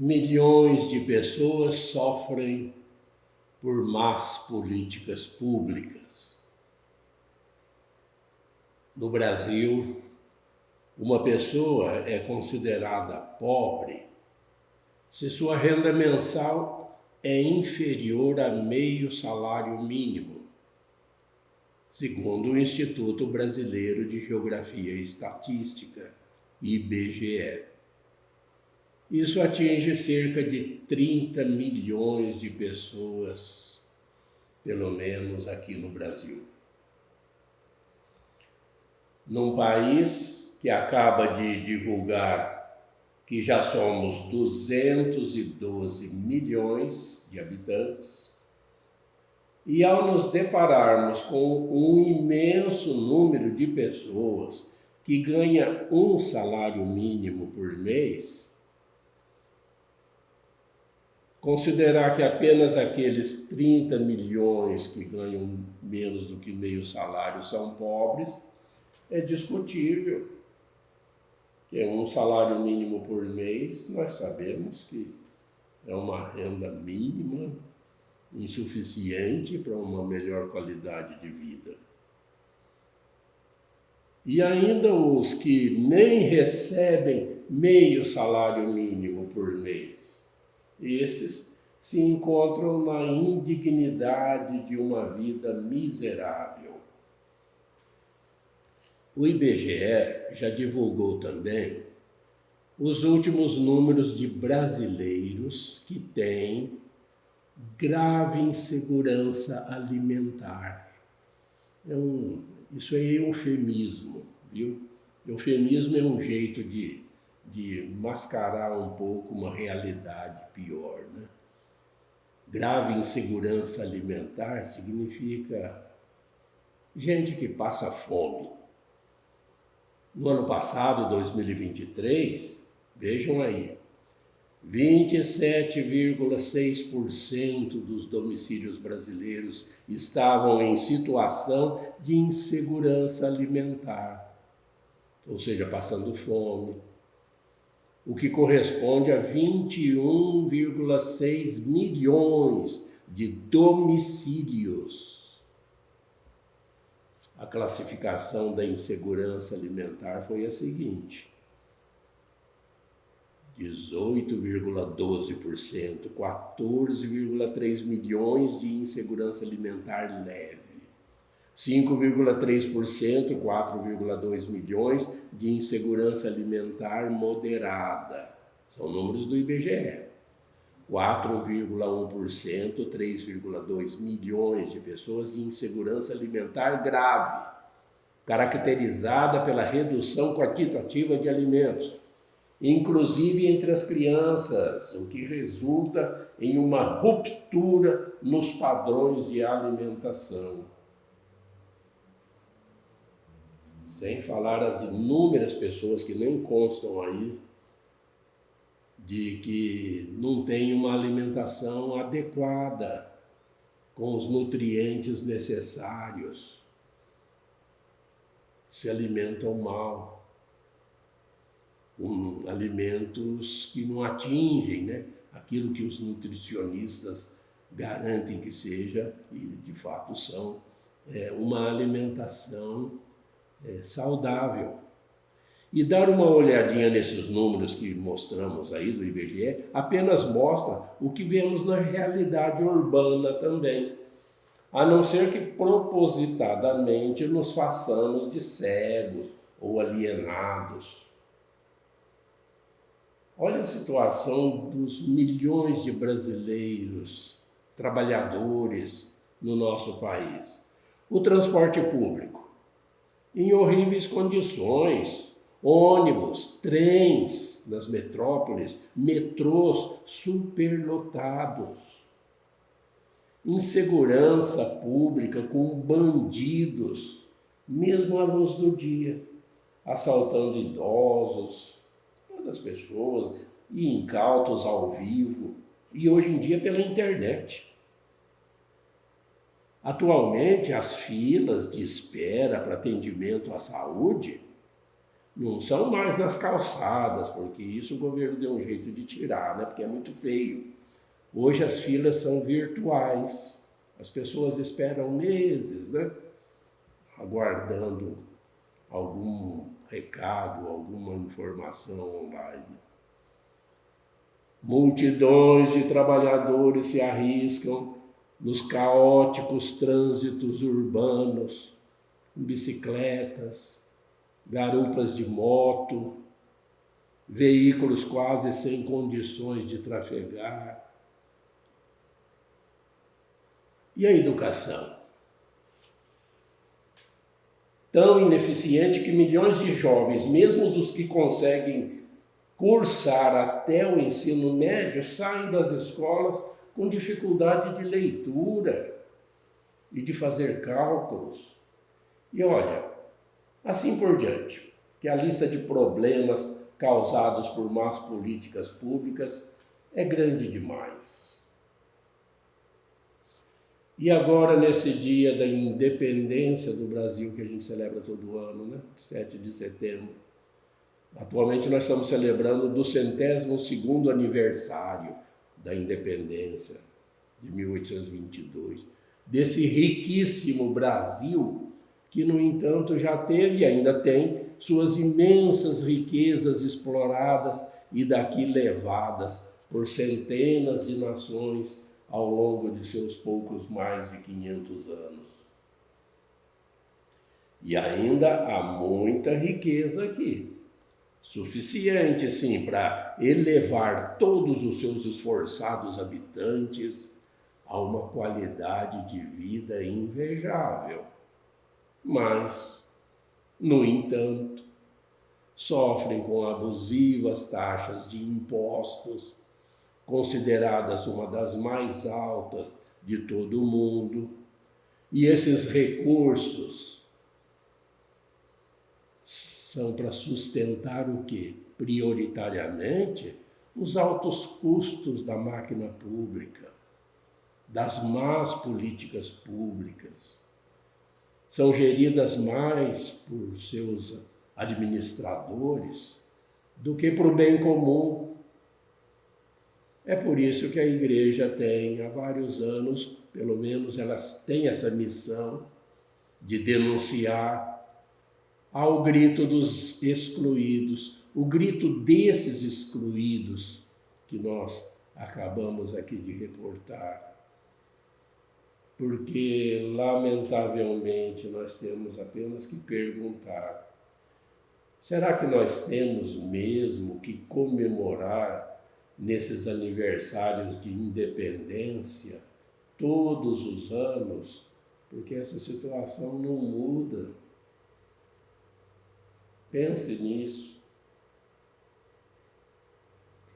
Milhões de pessoas sofrem por más políticas públicas. No Brasil, uma pessoa é considerada pobre se sua renda mensal é inferior a meio salário mínimo, segundo o Instituto Brasileiro de Geografia e Estatística, IBGE. Isso atinge cerca de 30 milhões de pessoas, pelo menos aqui no Brasil. Num país que acaba de divulgar que já somos 212 milhões de habitantes, e ao nos depararmos com um imenso número de pessoas que ganha um salário mínimo por mês, considerar que apenas aqueles 30 milhões que ganham menos do que meio salário são pobres é discutível. Que um salário mínimo por mês, nós sabemos que é uma renda mínima, insuficiente para uma melhor qualidade de vida. E ainda os que nem recebem meio salário mínimo por mês, esses se encontram na indignidade de uma vida miserável. O IBGE já divulgou também os últimos números de brasileiros que têm grave insegurança alimentar. Isso é eufemismo, viu? Eufemismo é um jeito de mascarar um pouco uma realidade pior, né? Grave insegurança alimentar significa gente que passa fome. No ano passado, 2023, vejam aí, 27,6% dos domicílios brasileiros estavam em situação de insegurança alimentar, ou seja, passando fome, o que corresponde a 21,6 milhões de domicílios. A classificação da insegurança alimentar foi a seguinte: 18,12%, 14,3 milhões de insegurança alimentar leve, 5,3%, 4,2 milhões de insegurança alimentar moderada, são números do IBGE, 4,1%, 3,2 milhões de pessoas de insegurança alimentar grave, caracterizada pela redução quantitativa de alimentos, inclusive entre as crianças, o que resulta em uma ruptura nos padrões de alimentação. Sem falar as inúmeras pessoas que nem constam aí, de que não tem uma alimentação adequada, com os nutrientes necessários, se alimentam mal, com alimentos que não atingem, né, aquilo que os nutricionistas garantem que seja, e de fato são, uma alimentação saudável. E dar uma olhadinha nesses números que mostramos aí do IBGE apenas mostra o que vemos na realidade urbana também, a não ser que propositadamente nos façamos de cegos ou alienados. Olha a situação dos milhões de brasileiros, trabalhadores no nosso país. O transporte público, em horríveis condições, ônibus, trens nas metrópoles, metrôs superlotados. Insegurança pública com bandidos, mesmo à luz do dia, assaltando idosos, todas as pessoas, e incautos ao vivo, e hoje em dia pela internet. Atualmente, as filas de espera para atendimento à saúde Não são mais nas calçadas, porque isso o governo deu um jeito de tirar, né? Porque é muito feio. Hoje as filas são virtuais. As pessoas esperam meses, né? Aguardando algum recado, alguma informação online. Multidões de trabalhadores se arriscam nos caóticos trânsitos urbanos, em bicicletas, garupas de moto, veículos quase sem condições de trafegar. E a educação? Tão ineficiente que milhões de jovens, mesmo os que conseguem cursar até o ensino médio, saem das escolas com dificuldade de leitura e de fazer cálculos. E olha, assim por diante, que a lista de problemas causados por más políticas públicas é grande demais. E agora, nesse dia da independência do Brasil, que a gente celebra todo ano, né? 7 de setembro, atualmente nós estamos celebrando do 102º aniversário da independência de 1822, desse riquíssimo Brasil que, no entanto, já teve e ainda tem suas imensas riquezas exploradas e daqui levadas por centenas de nações ao longo de seus poucos mais de 500 anos. E ainda há muita riqueza aqui, suficiente, sim, para elevar todos os seus esforçados habitantes a uma qualidade de vida invejável. Mas, no entanto, sofrem com abusivas taxas de impostos, consideradas uma das mais altas de todo o mundo, e esses recursos são para sustentar o quê? Prioritariamente, os altos custos da máquina pública, das más políticas públicas. São geridas mais por seus administradores do que para o bem comum. É por isso que a igreja tem há vários anos, pelo menos ela tem essa missão de denunciar ao grito dos excluídos, o grito desses excluídos que nós acabamos aqui de reportar. Porque, lamentavelmente, nós temos apenas que perguntar: será que nós temos mesmo que comemorar nesses aniversários de independência todos os anos? Porque essa situação não muda. Pense nisso.